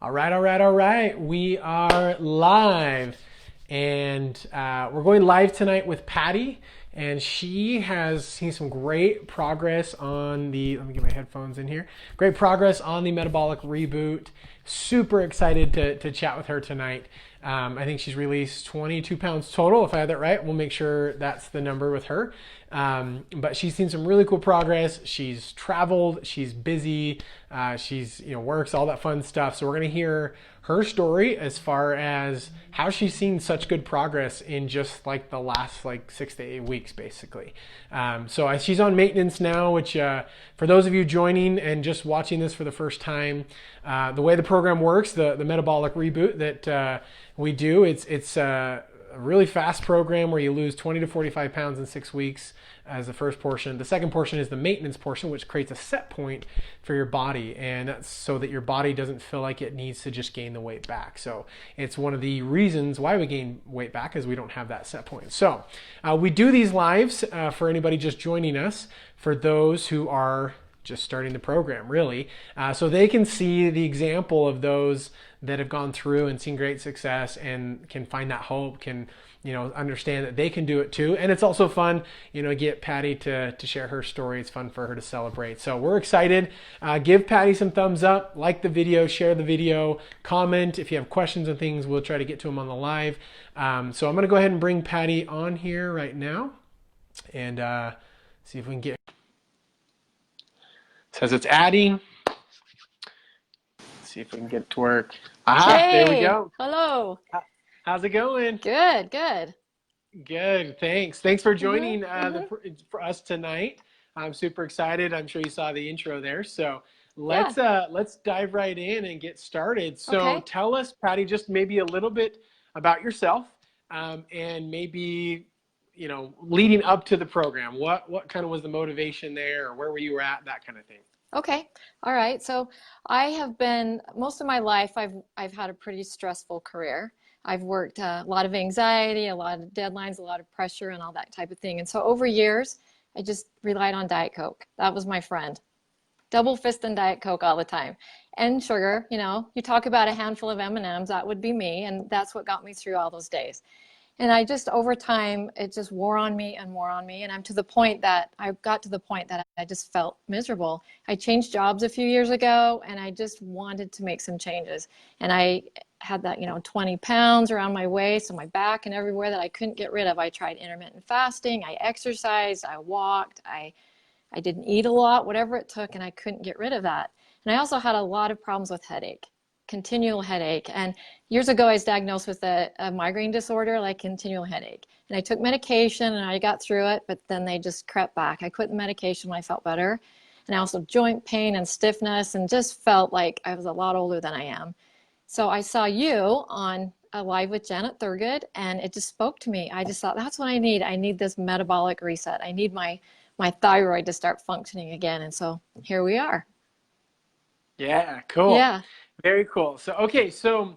All right. We are live, and we're going live tonight with Patty, and she has seen some great progress on the. Let me get my headphones in here. Great progress on the metabolic reboot. Super excited to chat with her tonight. I think she's released 22 pounds total, if I have that right. We'll make sure that's the number with her. But she's seen some really cool progress. She's traveled, she's busy, she's works, all that fun stuff. So we're gonna hear her story as far as how she's seen such good progress in just like the last 6 to 8 weeks, basically. So she's on maintenance now, which for those of you joining and just watching this for the first time, the way the program works, the metabolic reboot that we do, it's a really fast program where you lose 20 to 45 pounds in 6 weeks as the first portion. The second portion is the maintenance portion, which creates a set point for your body, and that's so that your body doesn't feel like it needs to just gain the weight back. So it's one of the reasons why we gain weight back, is we don't have that set point. So we do these lives for anybody just joining us, for those who are just starting the program, really, so they can see the example of those that have gone through and seen great success and can find that hope, can understand that they can do it too. And it's also fun, get Patty to share her story. It's fun for her to celebrate. So we're excited. Give Patty some thumbs up, like the video, share the video, comment. If you have questions and things, we'll try to get to them on the live. So I'm going to go ahead and bring Patty on here right now and see if we can get. Says it's adding. Let's see if we can get it to work. Aha, Hey, there we go. hello. How's it going? Good, good. Good, thanks. Thanks for Mm-hmm, joining mm-hmm. for us tonight. I'm super excited. I'm sure you saw the intro there. So Yeah, let's dive right in and get started. So okay. tell us, Patty, just maybe a little bit about yourself, and maybe leading up to the program. What kind of was the motivation there, or where were you at, that kind of thing. Okay. All right. So I have been most of my life I've had a pretty stressful career. I've worked a lot of anxiety, a lot of deadlines, a lot of pressure and all that type of thing. And so over years, I just relied on Diet Coke. That was my friend. Double fist and Diet Coke all the time. And sugar, you talk about a handful of M&Ms, that would be me, and that's what got me through all those days. And I just, over time, it just wore on me and more on me. And I got to the point that I just felt miserable. I changed jobs a few years ago, and I just wanted to make some changes. And I had that, 20 pounds around my waist and my back and everywhere that I couldn't get rid of. I tried intermittent fasting, I exercised, I walked, I didn't eat a lot, whatever it took, and I couldn't get rid of that. And I also had a lot of problems with headache, continual headache. And years ago, I was diagnosed with a migraine disorder, like continual headache. And I took medication and I got through it, but then they just crept back. I quit the medication when I felt better. And I also joint pain and stiffness, and just felt like I was a lot older than I am. So I saw you on a live with Janet Thurgood, and it just spoke to me. I just thought, that's what I need. I need this metabolic reset. I need my thyroid to start functioning again. And so here we are. Yeah, cool. Yeah. Very cool. So, okay, so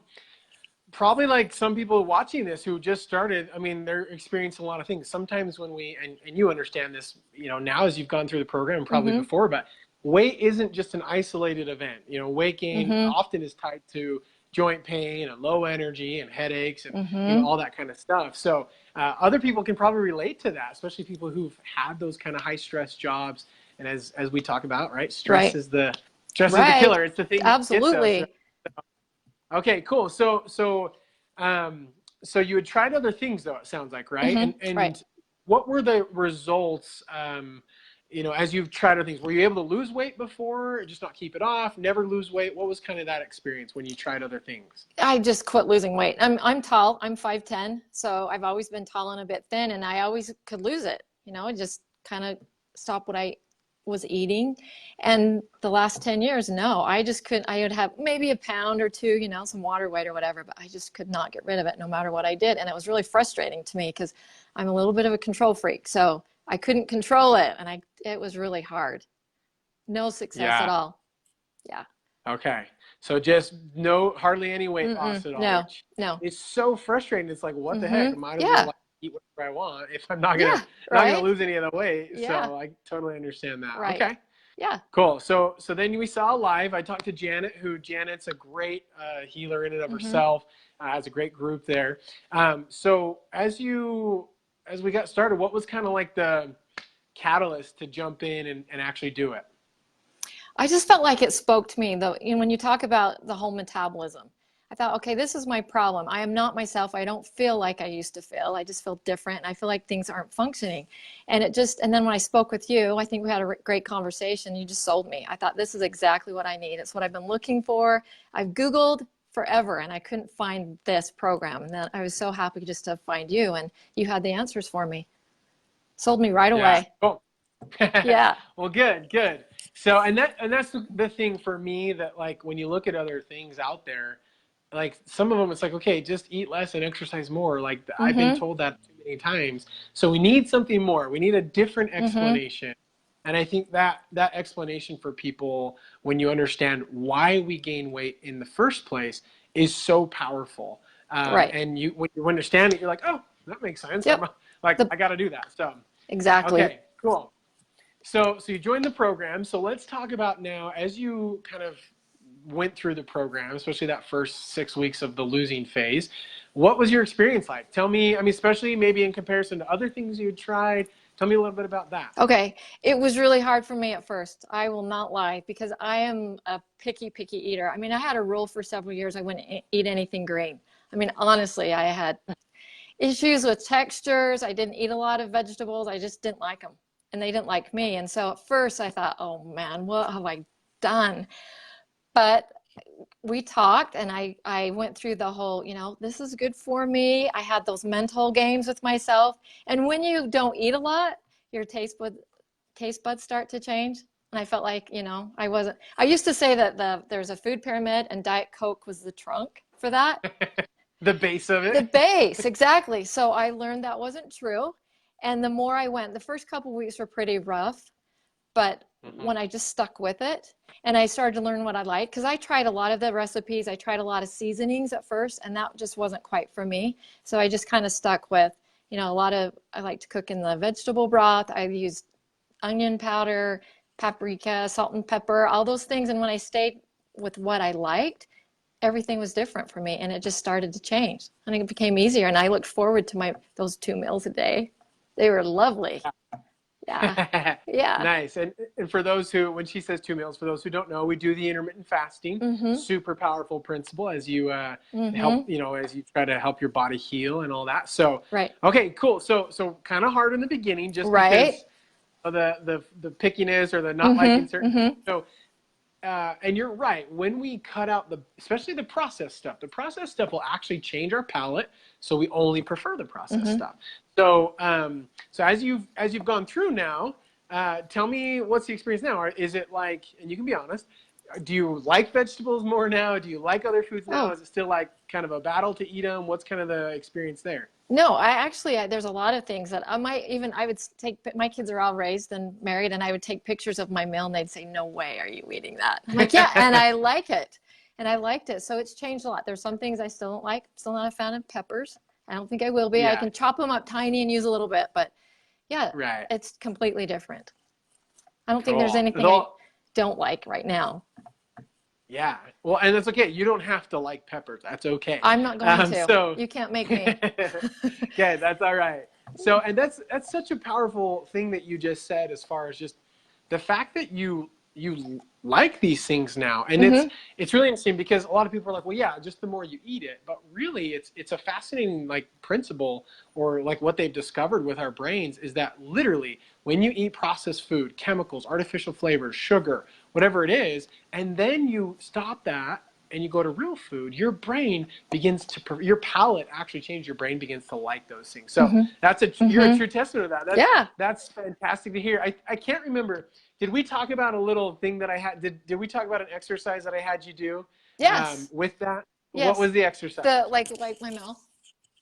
probably like some people watching this who just started, I mean, they're experiencing a lot of things. Sometimes when and you understand this, now as you've gone through the program, probably Mm-hmm. before, but weight isn't just an isolated event. Weight gain Mm-hmm. often is tied to joint pain and low energy and headaches and, Mm-hmm. all that kind of stuff. So other people can probably relate to that, especially people who've had those kind of high stress jobs. And as we talk about, right, Right. stress is the Right. killer. It's the thing that gets us. Absolutely. Okay, cool. So you had tried other things, though, it sounds like, right? Mm-hmm. Right. And what were the results, as you've tried other things? Were you able to lose weight before, or just not keep it off, never lose weight? What was kind of that experience when you tried other things? I just quit losing weight. I'm tall. I'm 5'10", so I've always been tall and a bit thin, and I always could lose it. Just kind of stop what I was eating. And the last 10 years, no, I just couldn't. I would have maybe a pound or two, some water weight or whatever, but I just could not get rid of it no matter what I did. And it was really frustrating to me because I'm a little bit of a control freak. So I couldn't control it, and it was really hard. No success at Yeah. all. Yeah. Okay. So just hardly any weight Mm-mm. loss at all, No, which no. is so frustrating. It's like, what the heck? Mm-hmm. I might as well Yeah. eat whatever I want if I'm not gonna Yeah. Right. lose any of the weight. Yeah. So I totally understand that. Right. Okay. Yeah. Cool. So then we saw live. I talked to Janet, Janet's a great healer in and of herself. Has a great group there. So as we got started, what was kind of like the catalyst to jump in and actually do it? I just felt like it spoke to me, though. When you talk about the whole metabolism, I thought, okay, this is my problem. I am not myself. I don't feel like I used to feel. I just feel different. And I feel like things aren't functioning. And then when I spoke with you, I think we had a great conversation. You just sold me. I thought, this is exactly what I need. It's what I've been looking for. I've Googled forever and I couldn't find this program. And then I was so happy just to find you, and you had the answers for me. Sold me right away. Cool. Yeah. Well, good. So, and that's the thing for me, that like when you look at other things out there, like some of them, it's like, okay, just eat less and exercise more. Like I've been told that too many times. So we need something more. We need a different explanation. And I think that explanation for people, when you understand why we gain weight in the first place, is so powerful. Right. And when you understand it, you're like, oh, that makes sense. Yep. I got to do that. So exactly. Okay, cool. So you joined the program. So let's talk about now, as you kind of went through the program, especially that first 6 weeks of the losing phase, what was your experience like? Tell me, I mean, especially maybe in comparison to other things you had tried. Tell me a little bit about that. Okay. It was really hard for me at first. I will not lie, because I am a picky eater. I mean, I had a rule for several years. I wouldn't eat anything green. I mean, honestly, I had issues with textures. I didn't eat a lot of vegetables. I just didn't like them, and they didn't like me. And so at first I thought, oh man, what have I done? But we talked, and I went through the whole, this is good for me. I had those mental games with myself. And when you don't eat a lot, your taste buds start to change. And I felt like, I used to say that there's a food pyramid, and Diet Coke was the trunk for that. The base of it. The base, exactly. So I learned that wasn't true. And the more I went, the first couple of weeks were pretty rough, but when I just stuck with it and I started to learn what I like, because I tried a lot of the recipes, I tried a lot of seasonings at first, and that just wasn't quite for me. So I just kind of stuck with, I like to cook in the vegetable broth. I used onion powder, paprika, salt and pepper, all those things. And when I stayed with what I liked, everything was different for me, and it just started to change, and it became easier. And I looked forward to those 2 meals a day. They were lovely. Yeah. Yeah. Nice. And for those who, when she says 2 meals, for those who don't know, we do the intermittent fasting, super powerful principle as you help, as you try to help your body heal and all that. So, right. Okay, cool. So kind of hard in the beginning, just because of the pickiness or the not liking certain things. So, and you're right. When we cut out especially the processed stuff will actually change our palate. So we only prefer the processed stuff. So, so as you've gone through now, tell me, what's the experience now? Or is it like, and you can be honest, do you like vegetables more now? Do you like other foods now? Is it still like kind of a battle to eat them? What's kind of the experience there? No, there's a lot of things that I would take, my kids are all raised and married, and I would take pictures of my meal and they'd say, no way are you eating that? I'm like, yeah, and I like it. And I liked it. So it's changed a lot. There's some things I still don't like. I'm still not a fan of peppers. I don't think I will be. Yeah. I can chop them up tiny and use a little bit, but yeah, It's completely different. I don't think there's anything I don't like right now. Yeah. Well, and that's okay. You don't have to like peppers. That's okay. I'm not going to. So, you can't make me. Okay, that's all right. So, and that's such a powerful thing that you just said, as far as just the fact that you like these things now. And it's really interesting, because a lot of people are like, well, yeah, just the more you eat it. But really, it's a fascinating principle, or like what they've discovered with our brains, is that literally when you eat processed food, chemicals, artificial flavors, sugar, whatever it is, and then you stop that and you go to real food, your brain begins to, your palate actually changes. Your brain begins to like those things. So you're a true testament of that. That's fantastic to hear. I can't remember. Did we talk about a little thing that I had? Did we talk about an exercise that I had you do? Yes. With that? Yes. What was the exercise? Like my mouth?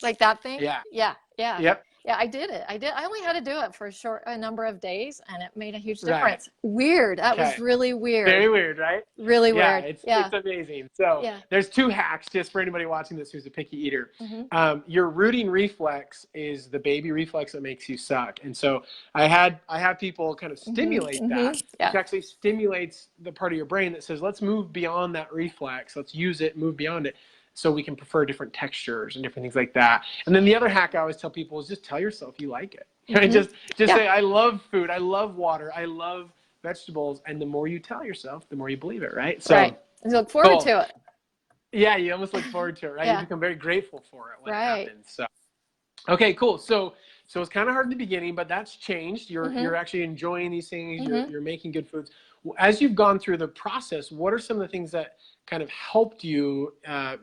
Like that thing? Yeah. Yeah. Yeah. Yep. Yeah, I did it. I only had to do it for a number of days, and it made a huge Right. difference. Weird. That was Okay. really weird. Very weird, right? Really Yeah, weird. it's Yeah. amazing. So Yeah. there's two hacks just for anybody watching this who's a picky eater. Hmm. Your rooting reflex is the baby reflex that makes you suck. And so I have people kind of Hmm. stimulate Hmm. that, which Yeah. actually stimulates the part of your brain that says, let's move beyond that reflex. Let's use it, move beyond it, so we can prefer different textures and different things like that. And then the other hack I always tell people is just tell yourself you like it. Right? Hmm. Just Yeah. say, I love food, I love water, I love vegetables, and the more you tell yourself, the more you believe it, right? Right. So I look forward cool. to it. Yeah, you almost look forward to it, right? You Yeah. become very grateful for it when it Right. happens. So okay, cool. So it's kind of hard in the beginning, but that's changed. Hmm. You're actually enjoying these things. Hmm. You're making good foods. As you've gone through the process, what are some of the things that kind of helped you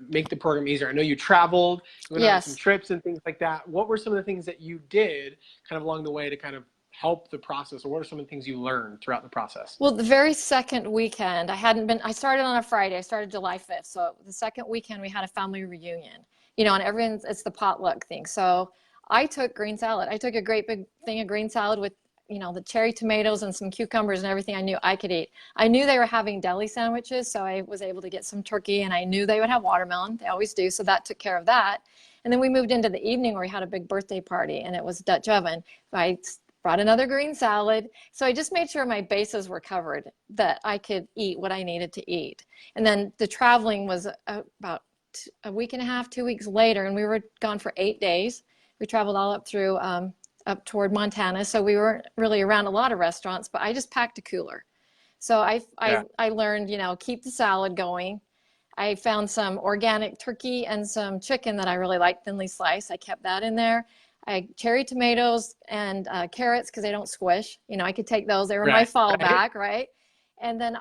make the program easier? I know you traveled, you went on some Yes. trips and things like that. What were some of the things that you did kind of along the way to kind of help the process, or what are some of the things you learned throughout the process? Well, the very second weekend, I started on a Friday. I started July 5th. So the second weekend, we had a family reunion, and everyone's, it's the potluck thing. So I took green salad. I took a great big thing of green salad with, the cherry tomatoes and some cucumbers and everything I knew I could eat. I knew they were having deli sandwiches, so I was able to get some turkey, and I knew they would have watermelon. They always do. So that took care of that. And then we moved into the evening where we had a big birthday party, and it was Dutch oven. I brought another green salad. So I just made sure my bases were covered, that I could eat what I needed to eat. And then the traveling was about a week and a half, 2 weeks later, and we were gone for 8 days. We traveled all up through, up toward Montana. So we weren't really around a lot of restaurants, but I just packed a cooler. So Yeah. I learned, keep the salad going. I found some organic turkey and some chicken that I really liked, thinly sliced. I kept that in there. Cherry tomatoes and carrots, because they don't squish. I could take those. They were my Right. Right. fallback, right? And then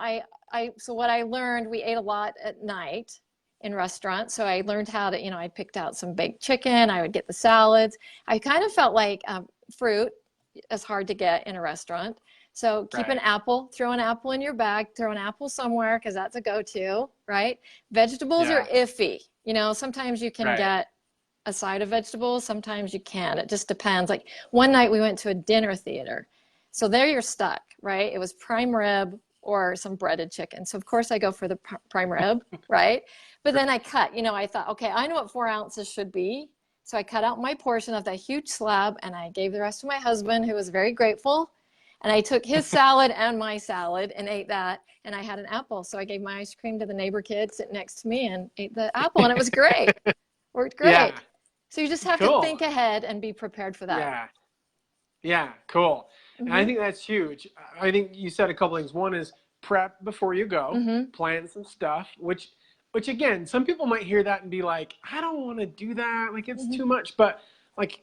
so what I learned, we ate a lot at night in restaurants. So I learned how to, I picked out some baked chicken. I would get the salads. I kind of felt like fruit is hard to get in a restaurant. So keep an Right. apple, throw an apple in your bag, throw an apple somewhere, because that's a go-to, right? Vegetables are Yeah. iffy. Sometimes you can Right. get a side of vegetables, sometimes you can't. It just depends. Like one night we went to a dinner theater. So there you're stuck, right? It was prime rib or some breaded chicken. So of course I go for the prime rib, right? But then I cut, I thought, okay, I know what 4 ounces should be. So I cut out my portion of that huge slab, and I gave the rest to my husband, who was very grateful. And I took his salad and my salad and ate that. And I had an apple. So I gave my ice cream to the neighbor kid sitting next to me and ate the apple. And it was great. Worked Yeah. great. So you just have to Cool. think ahead and be prepared for that. Yeah. Yeah, cool. And I Hmm. think that's huge. I think you said a couple things. One is prep before you go, Hmm. plan some stuff, which again, some people might hear that and be like, I don't want to do that. Like it's Hmm. too much. But like,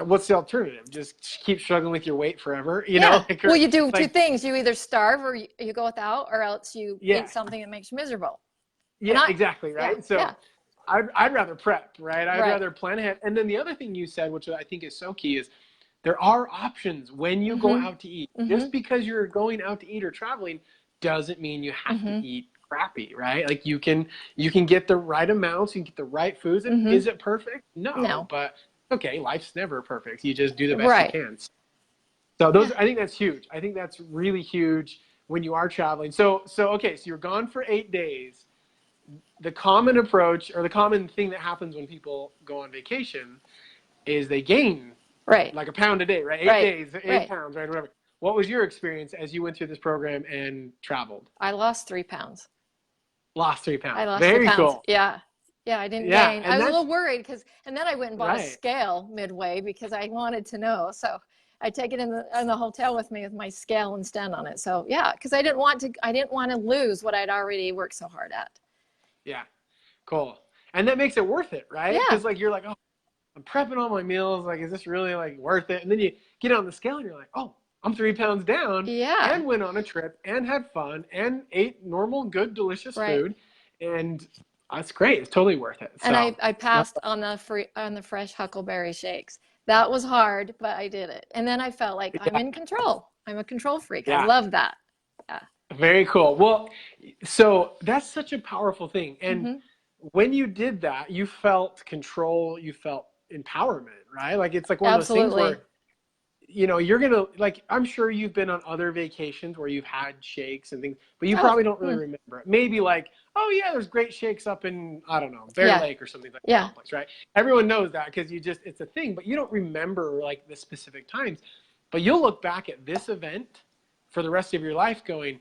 what's the alternative? Just keep struggling with your weight forever, Yeah. Like, Well, you do two like, things. You either starve or you go without, or else you yeah, eat something that makes you miserable. And yeah, exactly, yeah, right? So yeah, I'd rather prep, right? I'd right. rather plan ahead. And then the other thing you said, which I think is so key, is there are options when you go Hmm. out to eat. Hmm. Just because you're going out to eat or traveling doesn't mean you have to Hmm. eat crappy, right? Like you can get the right amounts, you can get the right foods. And Hmm. is it perfect? No, No, but okay, life's never perfect. You just do the best you right. can. So Yeah. I think that's huge. I think that's really huge when you are traveling. So okay, so you're gone for 8 days. The common approach, or the common thing that happens when people go on vacation, is they gain Right. like a pound a day, right? Eight Right. days, eight Right. pounds, right? Whatever. What was your experience as you went through this program and traveled? I lost 3 pounds. Lost 3 pounds. I lost three Very pounds. cool. Yeah. Yeah, I didn't Yeah, gain. I and was a that's little worried and then I went and bought a right. scale midway because I wanted to know. So I take it in the hotel with me with my scale and stand on it. So yeah, because I didn't want to lose what I'd already worked so hard at. Yeah, cool. And that makes it worth it, right? Yeah. Because like you're like, oh, I'm prepping all my meals. Like, is this really like worth it? And then you get on the scale and you're like, oh, I'm 3 pounds down, Yeah. and went on a trip and had fun and ate normal, good, delicious Right. food, and that's great. It's totally worth it. And So, I passed on the fresh huckleberry shakes. That was hard, but I did it. And then I felt like I'm yeah, in control. I'm a control freak. I yeah. love that. Yeah. Very cool. Well, so that's such a powerful thing. And Hmm. when you did that, you felt control, you felt empowerment, right? Like, it's like one of those things Absolutely. where, you know, you're going to, like, I'm sure you've been on other vacations where you've had shakes and things, but you Oh, probably don't really remember it. Maybe like, oh yeah, there's great shakes up in, I don't know, Bear yeah. Lake or something like that Yeah. complex, right? Everyone knows that because it's a thing, but you don't remember like the specific times. But you'll look back at this event for the rest of your life going,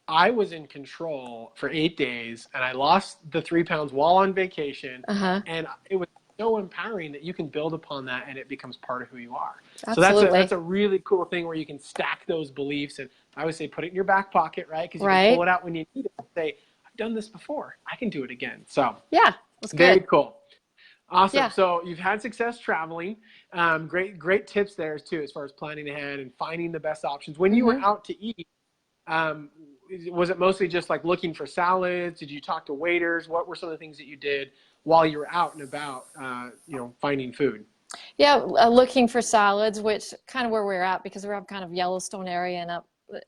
I was in control for 8 days and I lost the 3 pounds while on vacation. Uh-huh. And it was so empowering that you can build upon that and it becomes part of who you are. So that's Absolutely. a really cool thing where you can stack those beliefs. And I would say put it in your back pocket, right? Because you can pull Right. it out when you need it and say, I've done this before. I can do it again. So Yeah. That's very good. cool. Awesome. Yeah. So you've had success traveling. Great tips there too, as far as planning ahead and finding the best options. When you were out to eat, um, was it mostly just like looking for salads? Did you talk to waiters? What were some of the things that you did while you were out and about, finding food? Yeah, looking for salads, which kind of where we're at because we're up kind of Yellowstone area and up,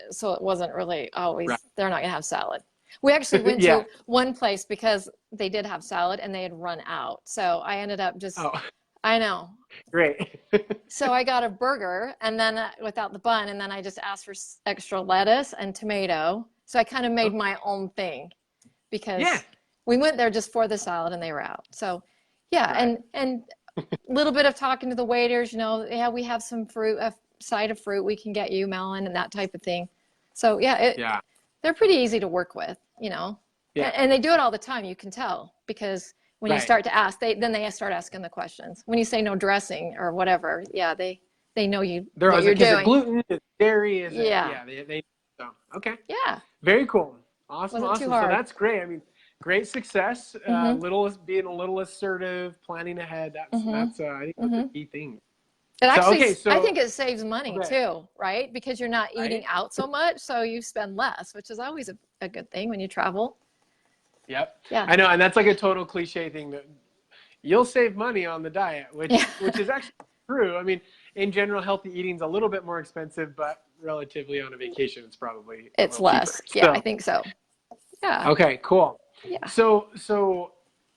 so it wasn't really Right. always, they're not gonna have salad. We actually went Yeah. to one place because they did have salad and they had run out. So I ended up just, Oh, I know. great. So I got a burger and then without the bun, and then I just asked for extra lettuce and tomato. So I kind of made my own thing Yeah. because we went there just for the salad and they were out. So yeah, Right. and a little bit of talking to the waiters, yeah, we have some fruit, a side of fruit we can get you, melon and that type of thing. So yeah, Yeah. they're pretty easy to work with, Yeah. and they do it all the time. You can tell because when you Right. start to ask, they start asking the questions. When you say no dressing or whatever, yeah, they know There what was you're like, is it doing. gluten? Is it dairy? Is it, Yeah, yeah, they so, okay. yeah, Very cool. Awesome. wasn't too Awesome. So hard. that's great. I mean, great success, Mm-hmm. being a little assertive, planning ahead. Mm-hmm. I think those are Mm-hmm. key things. It So, actually, okay. I So, think it saves money okay. too, right? Because you're not eating Right. out so much, so you spend less, which is always a good thing when you travel. Yep. Yeah. I know. And that's like a total cliche thing that you'll save money on the diet, Yeah. which is actually true. I mean, in general, healthy eating is a little bit more expensive, but relatively on a vacation, it's probably a It's little cheaper. less. Yeah, I So, think so. Yeah. okay, cool. Yeah. So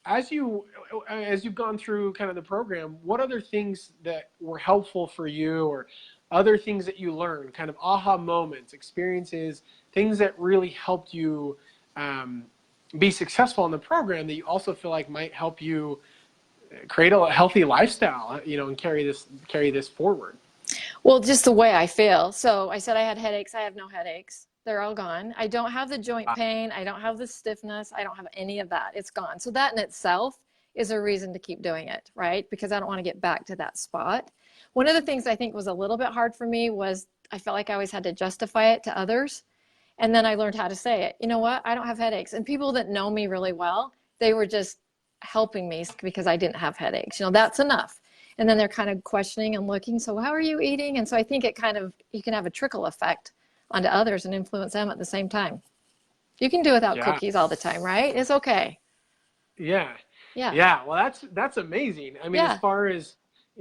as you've gone through kind of the program, what other things that were helpful for you, or other things that you learned, kind of aha moments, experiences, things that really helped you um, be successful in the program that you also feel like might help you create a healthy lifestyle, and carry this forward? Well, just the way I feel. So I said I had headaches. I have no headaches. They're all gone. I don't have the joint pain. I don't have the stiffness. I don't have any of that. It's gone. So that in itself is a reason to keep doing it, right? Because I don't want to get back to that spot. One of the things I think was a little bit hard for me was I felt like I always had to justify it to others. And then I learned how to say it. You know what? I don't have headaches. And people that know me really well, they were just helping me because I didn't have headaches. That's enough. And then they're kind of questioning and looking, so how are you eating? And so I think you can have a trickle effect onto others and influence them at the same time. You can do without Yeah. cookies all the time, right? It's okay. Yeah. Yeah. Yeah. Well, that's amazing. I mean, as Yeah. far as,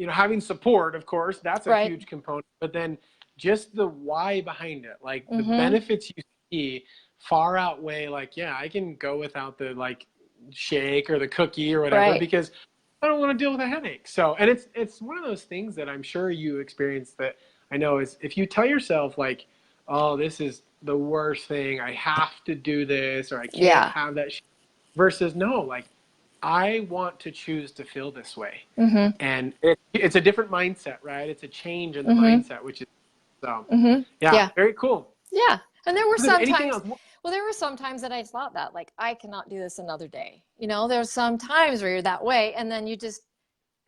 having support, of course, that's a Right. huge component, but then just the why behind it, like the Mm-hmm. benefits you see far outweigh, like, yeah, I can go without the like shake or the cookie or whatever Right. because I don't want to deal with a headache. So, and it's one of those things that I'm sure you experience that I know is if you tell yourself like, oh, this is the worst thing, I have to do this, or I can't Yeah. have that versus no, like, I want to choose to feel this way. Mm-hmm. And it's a different mindset, right? It's a change in the Mm-hmm. mindset, which is so, Mm-hmm. yeah, Yeah. very cool. Yeah. And there were Is there some anything times, else? well, there were some times that I thought that, like, I cannot do this another day. There's some times where you're that way, and then you just,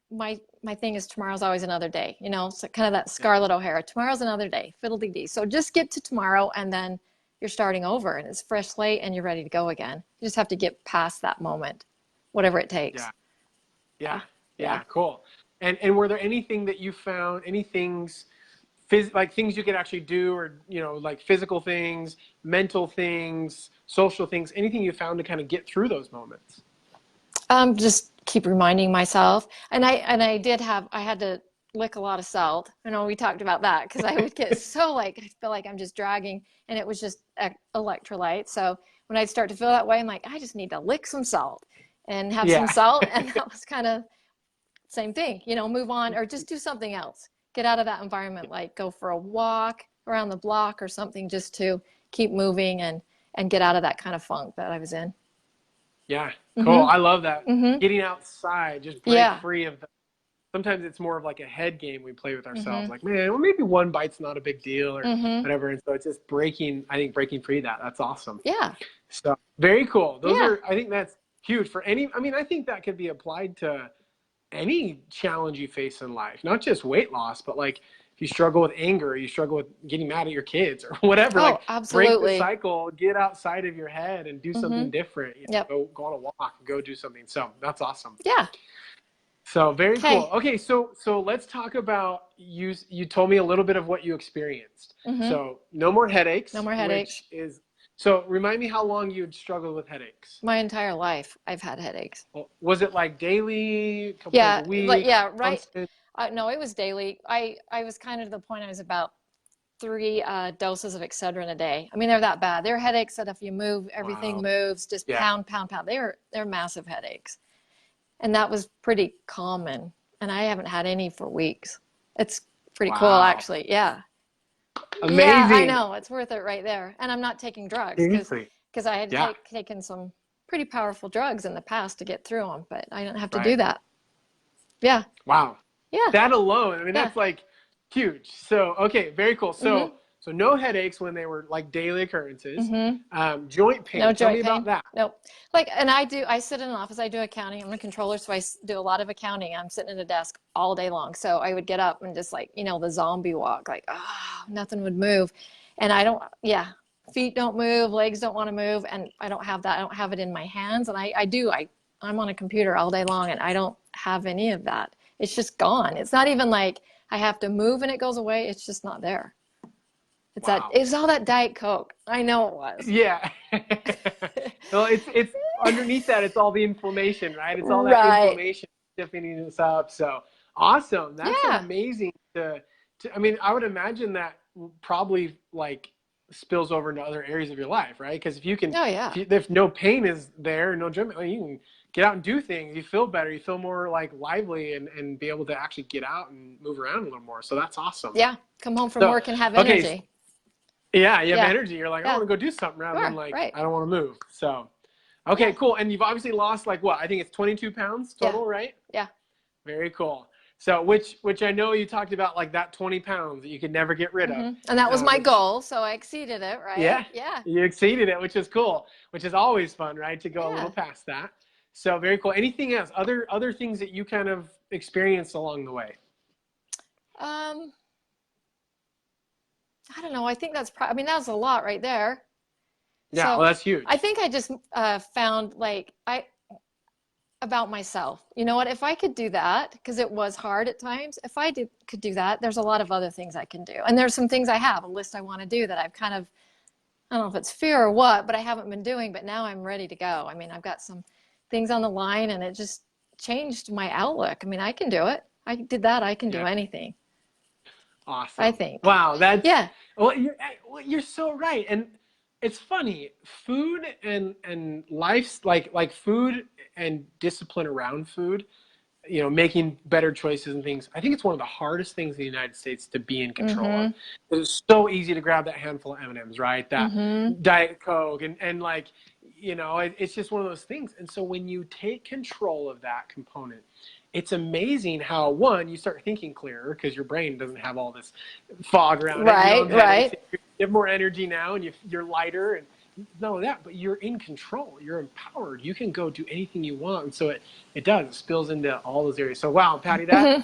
my thing is tomorrow's always another day, so kind of that Scarlett O'Hara, tomorrow's another day, fiddle-dee-dee. So just get to tomorrow, and then you're starting over, and it's fresh slate, and you're ready to go again. You just have to get past that moment, whatever it takes. Yeah. Yeah. Yeah. Yeah. Cool. And were there anything that you found, any things, like things you could actually do, or, like physical things, mental things, social things, anything you found to kind of get through those moments? Just keep reminding myself. And I had to lick a lot of salt. I know we talked about that because I would get so I feel like I'm just dragging, and it was just electrolytes. So when I'd start to feel that way, I'm like, I just need to lick some salt and have some Yeah. salt. And that was kind of same thing, you know, move on or just do something else. Get out of that environment, like go for a walk around the block or something just to keep moving and get out of that kind of funk that I was in. Yeah, cool. I love that. Mm-hmm. Getting outside, just break Yeah. free of the, sometimes it's more of like a head game we play with ourselves. Mm-hmm. Like, man, well, maybe one bite's not a big deal or Mm-hmm. whatever. And so it's just breaking, I think breaking free of that. That's awesome. Yeah. So very cool. Those Yeah. are, I think that's huge for any, I mean, I think that could be applied to any challenge you face in life, not just weight loss, but like if you struggle with anger, you struggle with getting mad at your kids or whatever, Oh, like absolutely. break the cycle, get outside of your head and do something different. You know, Yep. go on a walk, go do something. So that's awesome. Yeah. So very Okay. cool. Okay, so let's talk about you. You told me a little bit of what you experienced. So no more headaches. No more headaches. Which is, so remind me how long you'd struggled with headaches. My entire life, I've had headaches. Well, was it like daily, a couple times a week? Like, yeah, right. Constant? No, it was daily. I was kind of to the point I was about 3 doses of Excedrin a day. I mean, they're that bad. They're headaches that if you move, everything moves, just pound, pound, pound. They're massive headaches. And that was pretty common. And I haven't had any for weeks. It's pretty cool, actually. Yeah. Amazing. Yeah, I know. It's worth it right there. And I'm not taking drugs because I had taken some pretty powerful drugs in the past to get through them, but I didn't have to do that. Yeah. Wow. Yeah. That alone, I mean, that's like huge. So, okay, very cool. So, so no headaches when they were like daily occurrences. Joint pain. No Tell joint me pain. about that. Nope. Like, and I sit in an office, I do accounting. I'm a controller, so I do a lot of accounting. I'm sitting at a desk all day long. So I would get up and just like, you know, the zombie walk, like, nothing would move. And I don't, feet don't move, legs don't want to move. And I don't have that. I don't have it in my hands. And I'm on a computer all day long and I don't have any of that. It's just gone. It's not even like I have to move and it goes away. It's just not there. It's it's all that Diet Coke. I know it was. Yeah. Well, it's underneath that. It's all the inflammation, right? It's all that inflammation stiffening us up. So awesome. That's amazing. I mean, I would imagine that probably like spills over into other areas of your life, right? Because if you can, if no pain is there, no joint, you can get out and do things. You feel better. You feel more like lively and be able to actually get out and move around a little more. So that's awesome. Yeah. Come home from work and have energy. Yeah, you have energy. You're like, I want to go do something rather than like, I don't want to move. So, okay, cool. And you've obviously lost like what? I think it's 22 pounds total, right? Yeah. Very cool. So, which I know you talked about like that 20 pounds that you could never get rid of. And that was my goal. So I exceeded it, right? Yeah. Yeah. You exceeded it, which is cool, which is always fun, right? To go a little past that. So very cool. Anything else? Other things that you kind of experienced along the way? I don't know. I think that's I mean, that was a lot right there. Yeah, so well, that's huge. I think I just found like about myself. You know what? If I could do that, because it was hard at times, if I could do that, there's a lot of other things I can do. And there's some things I have, a list I want to do that I've kind of, I don't know if it's fear or what, but I haven't been doing, but now I'm ready to go. I mean, I've got some things on the line and it just changed my outlook. I mean, I can do it. I did that. I can do anything. Awesome. I think. Wow. That's, well, you're so right. And it's funny, food and life's like food and discipline around food, you know, making better choices and things. I think it's one of the hardest things in the United States to be in control of. It's so easy to grab that handful of M&Ms, right? That Diet Coke and like, you know, it's just one of those things. And so when you take control of that component, it's amazing how, one, you start thinking clearer because your brain doesn't have all this fog around it. Right. You have more energy now and you're lighter and not only that, but you're in control. You're empowered. You can go do anything you want. And so it does. It spills into all those areas. So, wow, Patty, I'm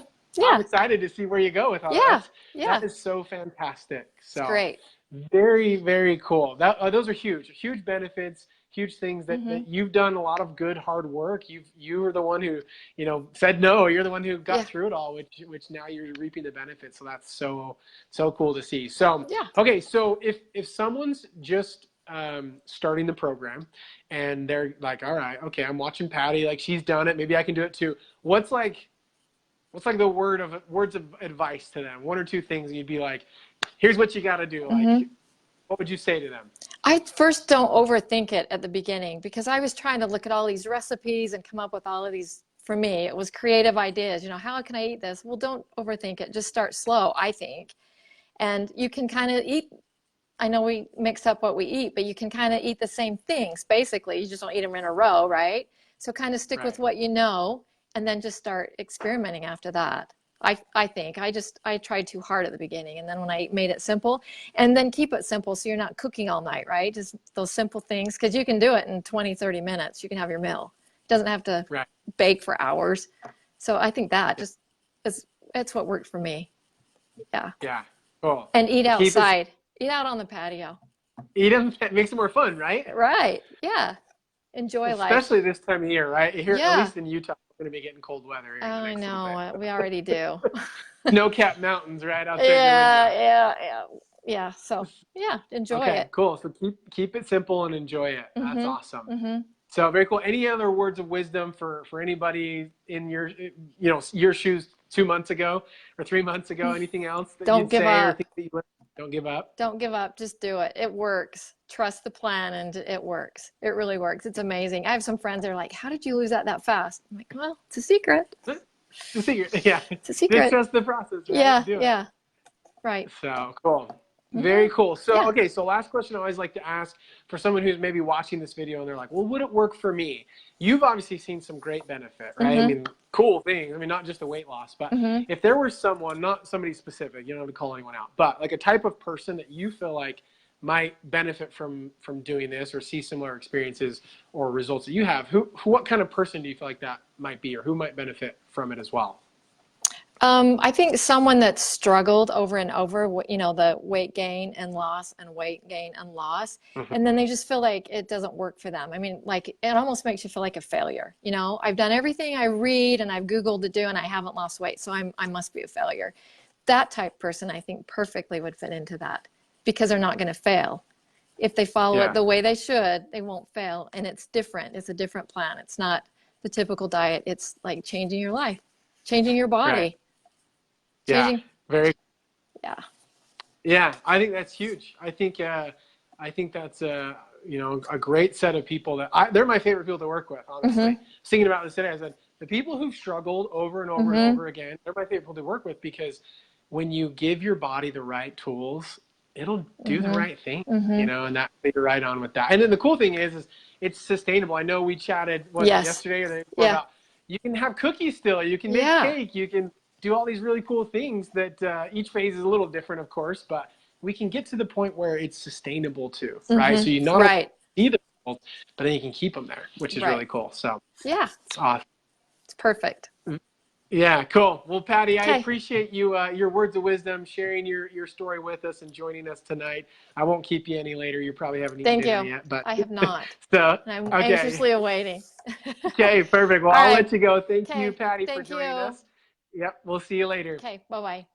excited to see where you go with all that. That is so fantastic. So it's great. Very, very cool. Those are huge benefits. Huge things that you've done a lot of good hard work. You were the one who, you know, said no. You're the one who got through it all, which now you're reaping the benefits. So that's so cool to see. So okay, so if someone's just starting the program and they're like, all right, okay, I'm watching Patty, like she's done it, maybe I can do it too. What's like the words of advice to them? One or two things you'd be like, here's what you got to do. Like, what would you say to them? I first don't overthink it at the beginning because I was trying to look at all these recipes and come up with all of these for me. It was creative ideas. You know, how can I eat this? Well, don't overthink it. Just start slow, I think. And you can kind of eat, I know we mix up what we eat, but you can kind of eat the same things, basically. You just don't eat them in a row, right? So kind of stick with what you know, and then just start experimenting after that. I think I tried too hard at the beginning, and then when I made it simple, and then keep it simple so you're not cooking all night, right? Just those simple things, because you can do it in 20, 30 minutes. You can have your meal. It doesn't have to bake for hours. So I think that just it's what worked for me. Yeah. Yeah. Cool. And eat outside. Eat out on the patio. Eat them. It makes it more fun, right? Right. Yeah. Enjoy life. Especially this time of year, right? Here, at least in Utah, we're going to be getting cold weather. Oh, I know. We already do. Snow-capped mountains right out there. Yeah. So, yeah, enjoy it. Cool. So keep it simple and enjoy it. That's awesome. So very cool. Any other words of wisdom for anybody in your your shoes 2 months ago or 3 months ago? Anything else that Don't you'd give say up. or think that you would? Don't give up. Don't give up. Just do it. It works. Trust the plan, and it works. It really works. It's amazing. I have some friends that are like, "How did you lose that fast?" I'm like, "Well, it's a secret." It's a secret. Yeah. It's a secret. Just trust the process. Right? Yeah. Right. So cool. Very cool. So, okay. So last question I always like to ask for someone who's maybe watching this video and they're like, well, would it work for me? You've obviously seen some great benefit, right? I mean, cool things. I mean, not just the weight loss, but if there was someone, not somebody specific, you don't have to call anyone out, but like a type of person that you feel like might benefit from doing this or see similar experiences or results that you have, what kind of person do you feel like that might be, or who might benefit from it as well? I think someone that struggled over and over, the weight gain and loss and weight gain and loss, and then they just feel like it doesn't work for them. I mean, like it almost makes you feel like a failure. You know, I've done everything I read and I've Googled to do, and I haven't lost weight, so I must be a failure. That type person, I think, perfectly would fit into that, because they're not going to fail. If they follow it the way they should, they won't fail. And it's different. It's a different plan. It's not the typical diet. It's like changing your life, changing your body. Right. Yeah, I think that's huge. I think that's a great set of people they're my favorite people to work with, honestly. Thinking about this today, I said the people who've struggled over and over and over again, they're my favorite people to work with, because when you give your body the right tools, it'll do the right thing, and that you're right on with that. And then the cool thing is it's sustainable. I know we chatted yesterday or the day before about you can have cookies still, you can make cake, you can do all these really cool things that each phase is a little different, of course, but we can get to the point where it's sustainable too, right? So you not only need the results, but then you can keep them there, which is really cool. So it's awesome. It's perfect. Yeah, cool. Well, Patty, I appreciate you, your words of wisdom, sharing your story with us and joining us tonight. I won't keep you any later. You probably haven't eaten dinner yet. But I have not. So, and I'm anxiously awaiting. Okay, perfect. Well, I'll let you go. Thank you, Patty, for joining us. Yep, we'll see you later. Okay, bye-bye.